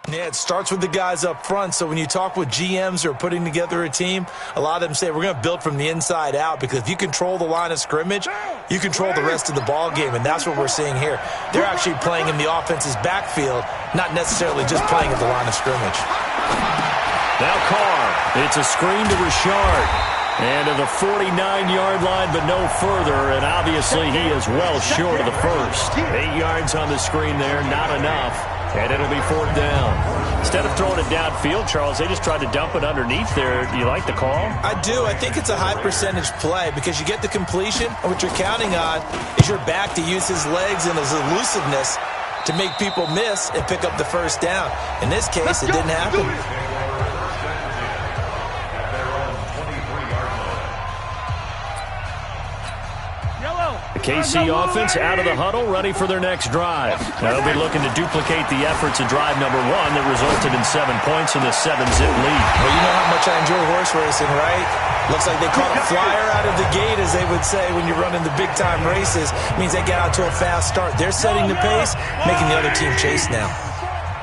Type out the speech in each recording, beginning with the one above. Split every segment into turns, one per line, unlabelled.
Yeah, it starts with the guys up front. So when you talk with GMs who are putting together a team, a lot of them say we're going to build from the inside out, because if you control the line of scrimmage, you control the rest of the ball game, and that's what we're seeing here. They're actually playing in the offense's backfield, not necessarily just playing at the line of scrimmage.
Now Carr. It's a screen to Richard. And to the 49-yard line, but no further, and obviously he is well short of the first. 8 yards on the screen there, not enough. And it'll be 4th down. Instead of throwing it downfield, Charles, they just tried to dump it underneath there. Do you like the call?
I do. I think it's a high-percentage play because you get the completion, and what you're counting on is your back to use his legs and his elusiveness to make people miss and pick up the first down. In this case, it didn't happen.
KC offense out of the huddle, ready for their next drive. Now they'll be looking to duplicate the efforts of drive number 1 that resulted in 7 points in the 7-zip lead.
Well, you know how much I enjoy horse racing, right? Looks like they caught a flyer out of the gate, as they would say when you're running the big-time races. It means they get out to a fast start. They're setting the pace, making the other team chase now.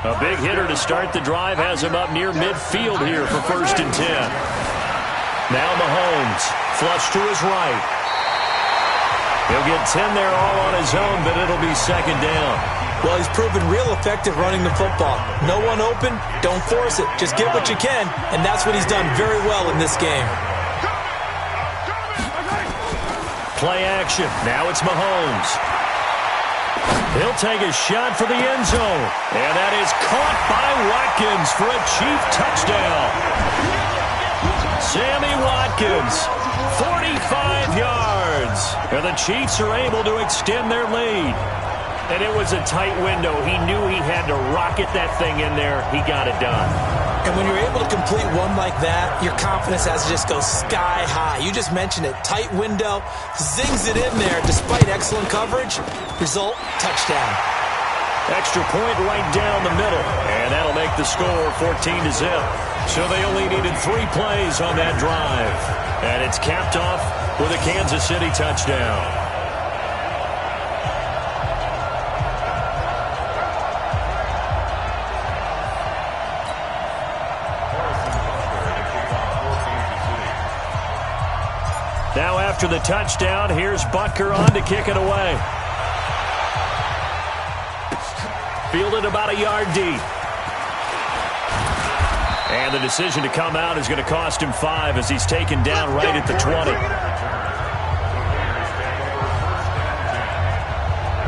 A big hitter to start the drive has him up near midfield here for 1st and 10. Now Mahomes, flush to his right. He'll get 10 there all on his own, but it'll be 2nd down.
Well, he's proven real effective running the football. No one open, don't force it. Just get what you can, and that's what he's done very well in this game.
Play action. Now it's Mahomes. He'll take a shot for the end zone. And that is caught by Watkins for a Chief touchdown. Sammy Watkins, 45 yards. And the Chiefs are able to extend their lead. And it was a tight window. He knew he had to rocket that thing in there. He got it done.
And when you're able to complete one like that, your confidence has to just go sky high. You just mentioned it. Tight window, zings it in there despite excellent coverage. Result, touchdown.
Extra point right down the middle. And that'll make the score 14-0. So they only needed 3 plays on that drive. And it's capped off with a Kansas City touchdown. Now after the touchdown, here's Butker on to kick it away. Fielded about a yard deep. And the decision to come out is going to cost him 5 as he's taken down right at the 20.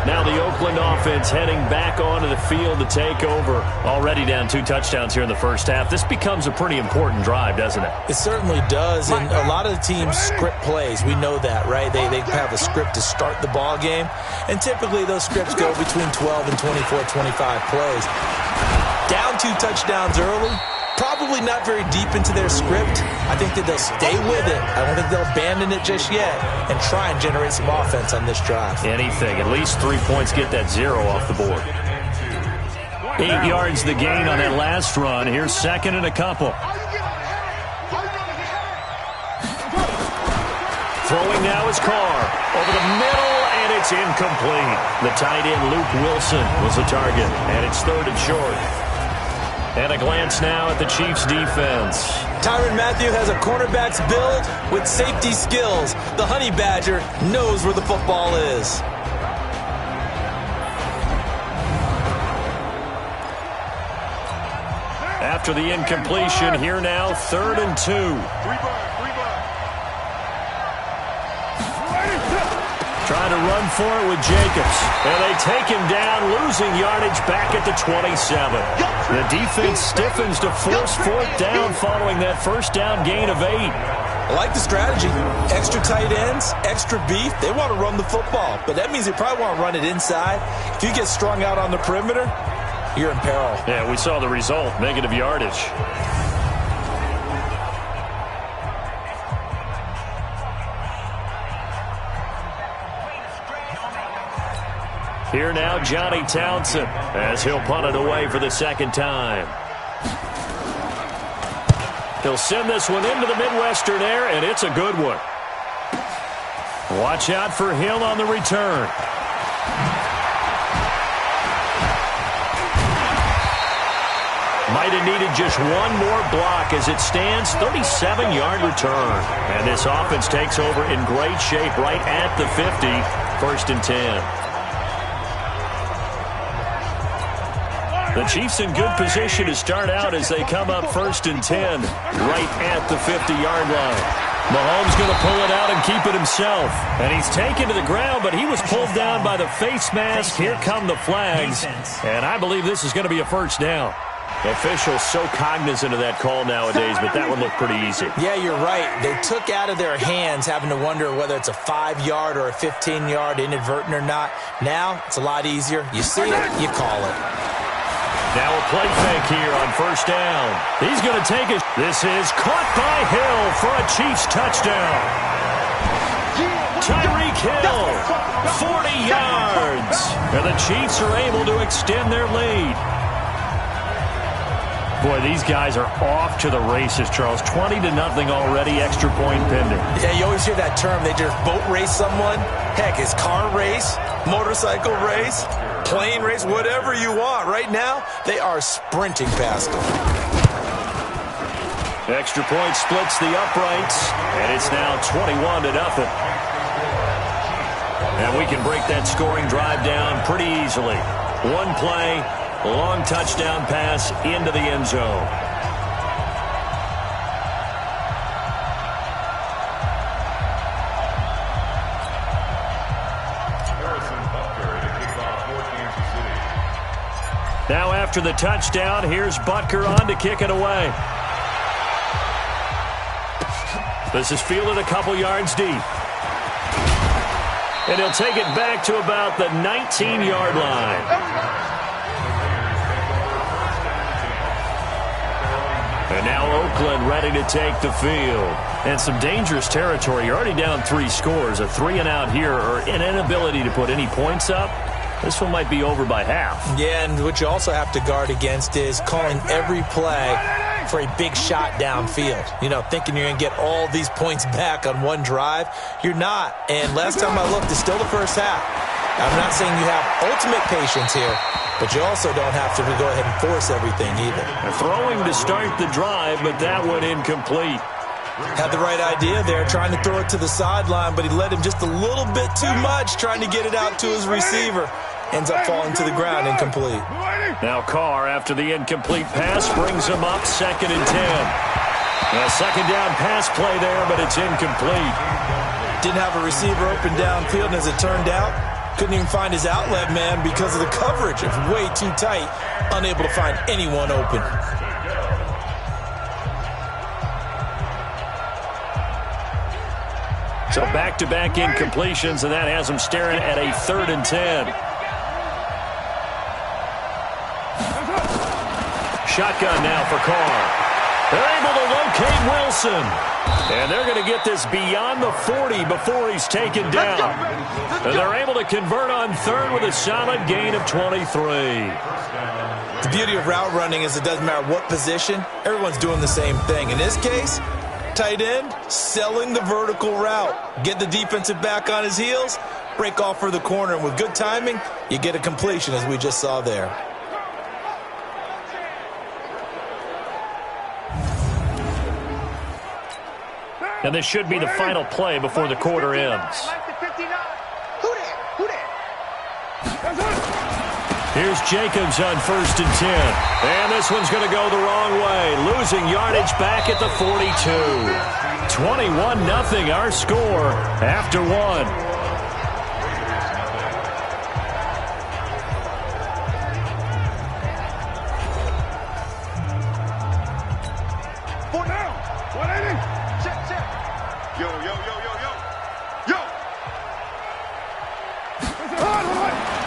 Now the Oakland offense heading back onto the field to take over. Already down 2 touchdowns here in the first half. This becomes a pretty important drive, doesn't it?
It certainly does, and a lot of the teams script plays. We know that, right? They have a script to start the ball game, and typically those scripts go between 12 and 24, 25 plays. Down 2 touchdowns early, probably not very deep into their script. I think that they'll stay with it. I don't think they'll abandon it just yet and try and generate some offense on this drive.
Anything. At least 3 points, get that 0 off the board. 8 yards the gain on that last run. Here's 2nd and a couple. Throwing now is Carr. Over the middle, and it's incomplete. The tight end, Luke Wilson, was the target, and it's 3rd and short. And a glance now at the Chiefs' defense.
Tyrann Mathieu has a cornerback's build with safety skills. The Honey Badger knows where the football is.
After the incompletion, here now, 3rd and 2. Trying to run for it with Jacobs. And they take him down, losing yardage back at the 27. The defense stiffens to force 4th down following that first down gain of 8.
I like the strategy. Extra tight ends, extra beef. They want to run the football, but that means they probably want to run it inside. If you get strung out on the perimeter, you're in peril.
Yeah, we saw the result, negative yardage. Here now, Johnny Townsend, as he'll punt it away for the 2nd time. He'll send this one into the Midwestern air, and it's a good one. Watch out for Hill on the return. Might have needed just one more block. As it stands, 37-yard return. And this offense takes over in great shape right at the 50. 1st and 10. The Chiefs in good position to start out as they come up 1st and 10 right at the 50-yard line. Mahomes going to pull it out and keep it himself. And he's taken to the ground, but he was pulled down by the face mask. Here come the flags. And I believe this is going to be a 1st down. Officials so cognizant of that call nowadays, but that one looked pretty easy.
Yeah, you're right. They took out of their hands having to wonder whether it's a 5-yard or a 15-yard inadvertent or not. Now it's a lot easier. You see it, you call it.
Now a play fake here on 1st down. He's going to take it. This is caught by Hill for a Chiefs touchdown. Tyreek Hill, 40 yards. And the Chiefs are able to extend their lead. Boy, these guys are off to the races, Charles. 20-0 already, extra point pending.
Yeah, you always hear that term. They just boat race someone. Heck, it's car race, motorcycle race, plane race, whatever you want. Right now, they are sprinting past them.
Extra point splits the uprights, and it's now 21-0. And we can break that scoring drive down pretty easily. One play, long touchdown pass into the end zone. Now after the touchdown, here's Butker on to kick it away. This is fielded a couple yards deep. And he'll take it back to about the 19-yard line. And now Oakland ready to take the field. And some dangerous territory. You're already down 3 scores. A 3-and-out here or an inability to put any points up. This one might be over by half. Yeah,
and what you also have to guard against is calling every play for a big shot downfield. You know, thinking you're going to get all these points back on one drive. You're not. And last time I looked, it's still the first half. I'm not saying you have ultimate patience here, but you also don't have to go ahead and force everything either.
Throwing to start the drive, but that one incomplete.
Had the right idea there, trying to throw it to the sideline, but he let him just a little bit too much, trying to get it out to his receiver. Ends up falling to the ground, incomplete.
Now Carr, after the incomplete pass, brings him up 2nd and 10. A 2nd down pass play there, but it's incomplete.
Didn't have a receiver open downfield, and as it turned out, couldn't even find his outlet man because of the coverage. It's way too tight, unable to find anyone open.
So back-to-back incompletions, and that has him staring at a 3rd and 10. Shotgun now for Carr. They're able to locate Wilson. And they're going to get this beyond the 40 before he's taken down. And they're able to convert on 3rd with a solid gain of 23.
The beauty of route running is it doesn't matter what position. Everyone's doing the same thing. In this case, tight end, selling the vertical route. Get the defensive back on his heels, break off for the corner. And with good timing, you get a completion as we just saw there.
And this should be the final play before the quarter ends. Here's Jacobs on 1st and 10. And this one's going to go the wrong way. Losing yardage back at the 42. 21-0 our score after 1.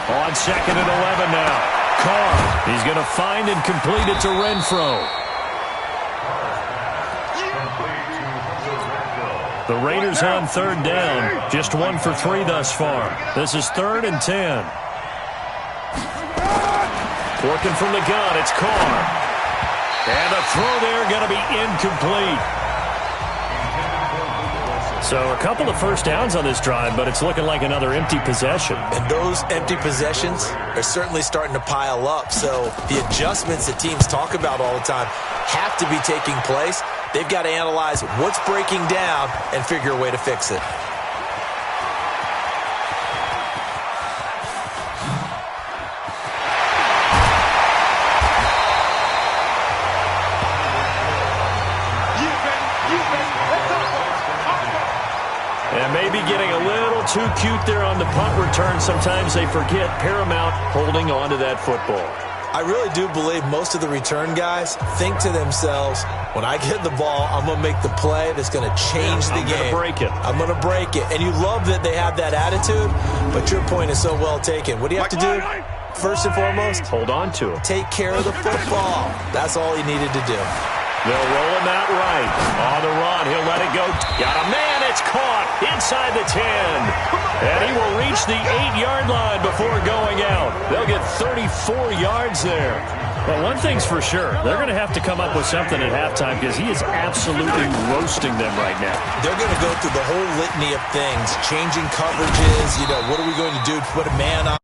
On 2nd and 11 now. Carr, he's going to find and complete it to Renfro. The Raiders on 3rd down. Just 1 for 3 thus far. This is 3rd and 10. Working from the gun, it's Carr. And a throw there going to be incomplete. So a couple of first downs on this drive, but it's looking like another empty possession.
And those empty possessions are certainly starting to pile up. So the adjustments that teams talk about all the time have to be taking place. They've got to analyze what's breaking down and figure a way to fix it.
And maybe getting a little too cute there on the punt return. Sometimes they forget paramount holding on to that football.
I really do believe most of the return guys think to themselves, when I get the ball, I'm going to make the play that's going to change the game. I'm going to break it. And you love that they have that attitude, but your point is so well taken. What do you have to do? First and foremost,
hold on to it.
Take care of the football. That's all he needed to do.
They'll roll him out right. On the run, he'll let it go. Got a man, it's caught inside the 10. And he will reach the 8-yard line before going out. They'll get 34 yards there. Well, one thing's for sure. They're going to have to come up with something at halftime because he is absolutely roasting them right now.
They're going to go through the whole litany of things, changing coverages, what are we going to do to put a man on?